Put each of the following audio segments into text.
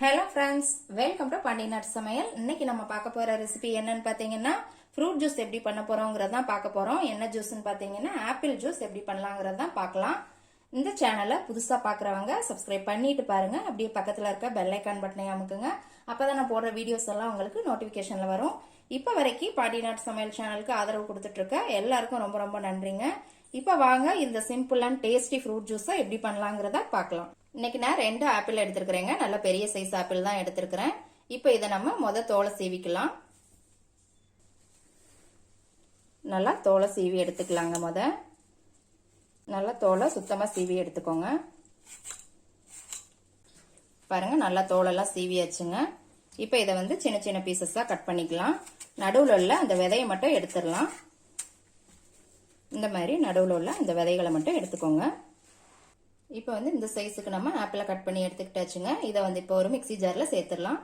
Hello friends, welcome to பாண்டியநாட்டு சமையல். இன்னைக்கு நம்ம பார்க்க போற ரெசிபி என்னன்னு பாத்தீங்கன்னா ஃப்ரூட் ஜூஸ் எப்படி பண்ண போறோங்கிறத பார்க்க போறோம். என்ன ஜூஸ்ன்னு பாத்தீங்கன்னா ஆப்பிள் ஜூஸ் எப்படி பண்ணலாங்கிறத பார்க்கலாம். இந்த சேனலை புதுசா பாக்குறவங்க சப்ஸ்கிரைப் பண்ணிட்டு பாருங்க. அப்படியே பக்கத்துல இருக்க பெல் ஐக்கான் பட்டனை அமுக்குங்க. அப்பதான் நான் போடுற வீடியோஸ் எல்லாம் உங்களுக்கு நோட்டிபிகேஷன்ல வரும். இப்ப வரைக்கும் பாண்டியநாட்டு சமையல் சேனலுக்கு ஆதரவு கொடுத்துட்டு இருக்க எல்லாருக்கும் ரொம்ப ரொம்ப நன்றிங்க. இப்ப வாங்க இந்த சிம்பிள் அண்ட் டேஸ்டி ஃப்ரூட் ஜூஸை எப்படி பண்ணலாங்கிறத பார்க்கலாம். இன்னைக்கு நான் 2 ஆப்பிள் எடுத்திருக்கிறேங்க. நல்ல பெரிய சைஸ் ஆப்பிள் தான் எடுத்திருக்கிறேன். இப்போ இதை நம்ம தோலை சீவிக்கலாம். நல்லா தோலை சீவி எடுத்துக்கலாங்க. நல்லா தோலை சுத்தமா சீவி எடுத்துக்கோங்க. பாருங்க, நல்லா தோலெல்லாம் சீவியாச்சுங்க. இப்போ இதை சின்ன சின்ன பீசஸா கட் பண்ணிக்கலாம். நடுவில் உள்ள அந்த விதையை மட்டும் எடுத்துடலாம். இந்த மாதிரி நடுவில் உள்ள இந்த விதைகளை மட்டும் எடுத்துக்கோங்க. இப்போ இந்த சைஸுக்கு நம்ம ஆப்பிளை கட் பண்ணி எடுத்துக்கிட்டாச்சுங்க. இதை இப்போ ஒரு மிக்ஸி ஜார்ல சேர்த்துடலாம்.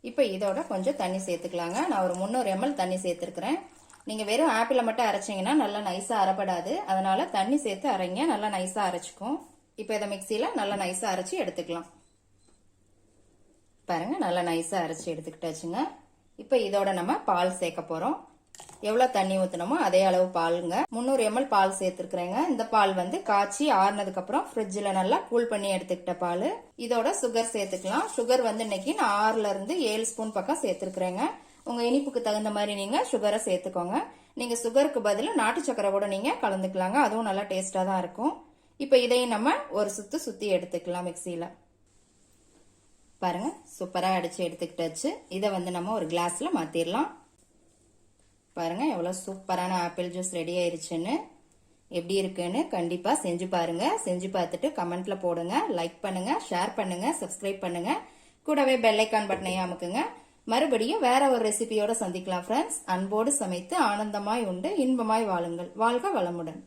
இப்போ இதோட கொஞ்சம் தண்ணி சேர்த்துக்கலாங்க. நான் ஒரு 300 ml தண்ணி சேர்த்துருக்கிறேன். நீங்க வெறும் ஆப்பிளை மட்டும் அரைச்சிங்கன்னா நல்லா நைஸா அரைப்படாது. அதனால தண்ணி சேர்த்து அரைங்க, நல்லா நைஸா அரைச்சிக்கும். இப்போ இதை மிக்சியில நல்லா நைஸா அரைச்சி எடுத்துக்கலாம். பாருங்க, நல்லா நைஸா அரைச்சி எடுத்துக்கிட்டாச்சுங்க. இப்போ இதோட நம்ம பால் சேர்க்க போறோம். எவ்வளவு தண்ணி ஊத்தணுமோ அதே அளவு பாலுங்க. 300 ml பால் சேர்த்திருக்கிறேங்க. இந்த பால் காய்ச்சி ஆறுனதுக்கு அப்புறம் ஃப்ரிட்ஜ்ல நல்லா கூல் பண்ணி எடுத்துக்கிட்ட பால். இதோட சுகர் சேர்த்துக்கலாம். சுகர் இன்னைக்கு நான் 6ல இருந்து 7 ஸ்பூன் பக்கம் சேர்த்திருக்கிறேங்க. உங்க இனிப்புக்கு தகுந்த மாதிரி நீங்க சுகரை சேர்த்துக்கோங்க. நீங்க சுகருக்கு பதில் நாட்டு சக்கரை கூட நீங்க கலந்துக்கலாங்க. அதுவும் நல்லா டேஸ்டா தான் இருக்கும். இப்ப இதையும் நம்ம ஒரு சுத்தி எடுத்துக்கலாம் மிக்சியில. பாருங்க, சூப்பரா அடிச்சு எடுத்துக்கிட்டாச்சு. இதை நம்ம ஒரு கிளாஸ்ல மாத்திரலாம். பாருங்க, எவ்வளவு சூப்பரான ஆப்பிள் ஜூஸ் ரெடி ஆயிருச்சுன்னு. எப்படி இருக்குன்னு கண்டிப்பா செஞ்சு பாருங்க. செஞ்சு பார்த்துட்டு கமெண்ட்ல போடுங்க. லைக் பண்ணுங்க, ஷேர் பண்ணுங்க, சப்ஸ்கிரைப் பண்ணுங்க. கூடவே பெல் ஐக்கான் பட்டனையும் அமுக்குங்க. மறுபடியும் வேற ஒரு ரெசிபியோட சந்திக்கலாம் ஃப்ரெண்ட்ஸ். அன்போடு சமைத்து ஆனந்தமாய் உண்டு இன்பமாய் வாழுங்கள். வாழ்க வளமுடன்.